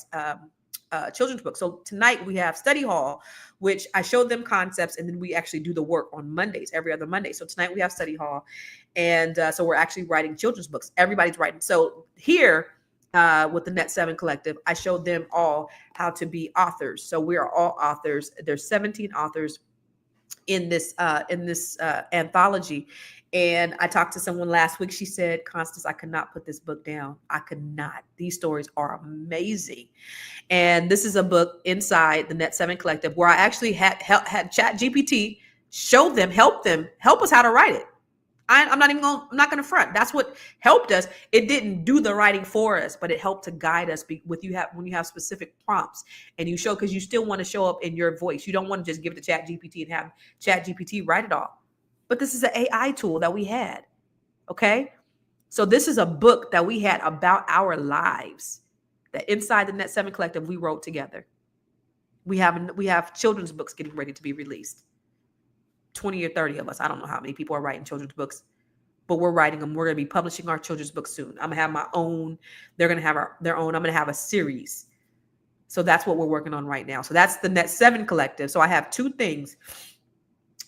children's books. So tonight we have study hall, which I showed them concepts, and then we actually do the work on Mondays, every other Monday. So tonight we have study hall, and so we're actually writing children's books. Everybody's writing. So here with the Net 7 Collective, I showed them all how to be authors. So we are all authors. There's 17 authors in this anthology. And I talked to someone last week. She said, Constance, I could not put this book down. I could not. These stories are amazing. And this is a book inside the Net 7 Collective where I actually had ChatGPT show them, help us how to write it. I'm not going to front. That's what helped us. It didn't do the writing for us, but it helped to guide us when you have specific prompts and you show, because you still want to show up in your voice. You don't want to just give it to ChatGPT and have ChatGPT write it all. But this is an AI tool that we had. Okay. So this is a book that we had about our lives that inside the Net 7 Collective we wrote together. We have children's books getting ready to be released. 20 or 30 of us. I don't know how many people are writing children's books, but we're writing them. We're going to be publishing our children's books soon. I'm going to have my own. They're going to have their own. I'm going to have a series. So that's what we're working on right now. So that's the Net 7 Collective. So I have 2 things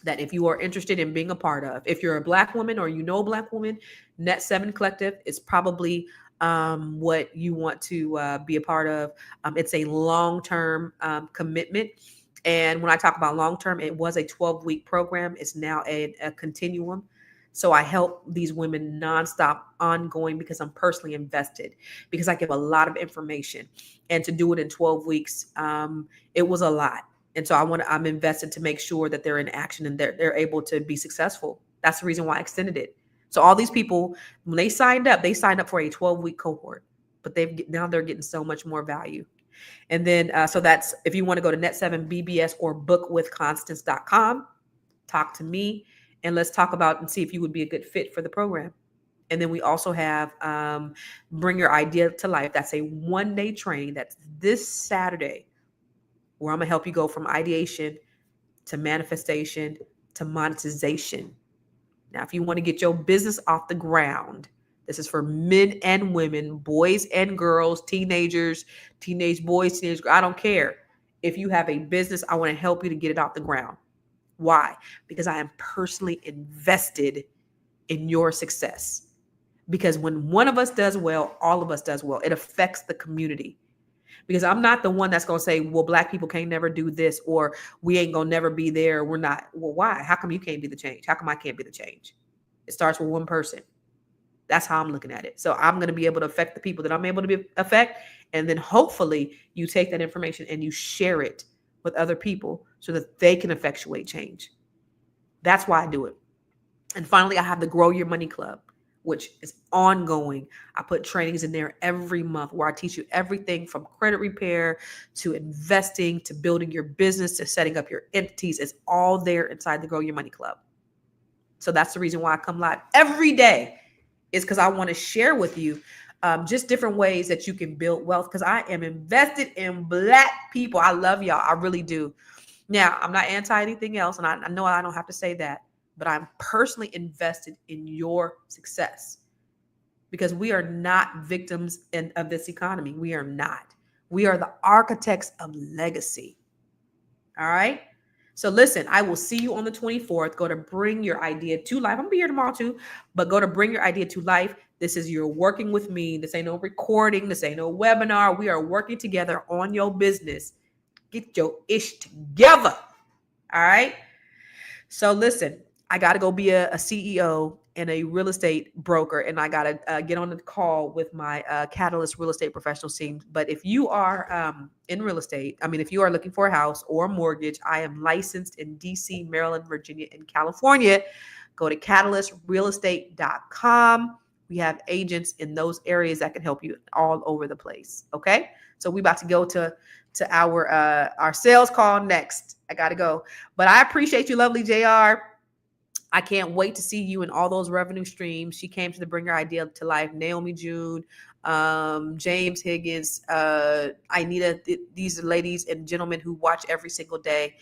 that if you are interested in being a part of, if you're a Black woman or you know a Black woman, Net 7 Collective is probably what you want to be a part of. It's a long-term commitment. And when I talk about long-term, it was a 12-week program. It's now a continuum. So I help these women nonstop, ongoing, because I'm personally invested, because I give a lot of information. And to do it in 12 weeks, it was a lot. And so I'm invested to make sure that they're in action and they're able to be successful. That's the reason why I extended it. So all these people, when they signed up for a 12-week cohort, but now they're getting so much more value. And then, so that's, if you want to go to Net7BBS or bookwithconstance.com, talk to me and let's talk about and see if you would be a good fit for the program. And then we also have Bring Your Idea to Life. That's a 1-day training. That's this Saturday, where I'm going to help you go from ideation to manifestation to monetization. Now, if you want to get your business off the ground, this is for men and women, boys and girls, teenagers, teenage boys, teenage girls. I don't care. If you have a business, I want to help you to get it off the ground. Why? Because I am personally invested in your success. Because when one of us does well, all of us does well. It affects the community. Because I'm not the one that's going to say, well, Black people can't never do this, or we ain't going to never be there. We're not. Well, why? How come you can't be the change? How come I can't be the change? It starts with one person. That's how I'm looking at it. So I'm going to be able to affect the people that I'm able to affect. And then hopefully you take that information and you share it with other people so that they can effectuate change. That's why I do it. And finally, I have the Grow Your Money Club, which is ongoing. I put trainings in there every month where I teach you everything from credit repair to investing to building your business to setting up your entities. It's all there inside the Grow Your Money Club. So that's the reason why I come live every day, is because I want to share with you just different ways that you can build wealth, because I am invested in Black people. I love y'all. I really do. Now, I'm not anti anything else, and I know I don't have to say that, but I'm personally invested in your success, because we are not victims of this economy. We are not. We are the architects of legacy. All right? So listen, I will see you on the 24th. Go to Bring Your Idea to Life. I'm going to be here tomorrow too, but go to Bring Your Idea to Life. This is you're working with me. This ain't no recording. This ain't no webinar. We are working together on your business. Get your ish together. All right? So listen, I got to go be a CEO and a real estate broker, and I got to get on the call with my Catalyst real estate professional team. But if you are in real estate, if you are looking for a house or a mortgage, I am licensed in DC, Maryland, Virginia, and California. Go to catalystrealestate.com. We have agents in those areas that can help you all over the place. Okay. So we about to go to our sales call next. I got to go, but I appreciate you, lovely JR. I can't wait to see you in all those revenue streams. She came to the Bring Your Idea to Life. Naomi June, James Higgins, Anita, these are ladies and gentlemen who watch every single day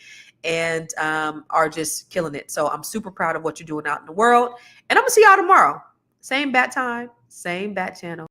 and are just killing it. So I'm super proud of what you're doing out in the world. And I'm going to see y'all tomorrow. Same bat time, same bat channel.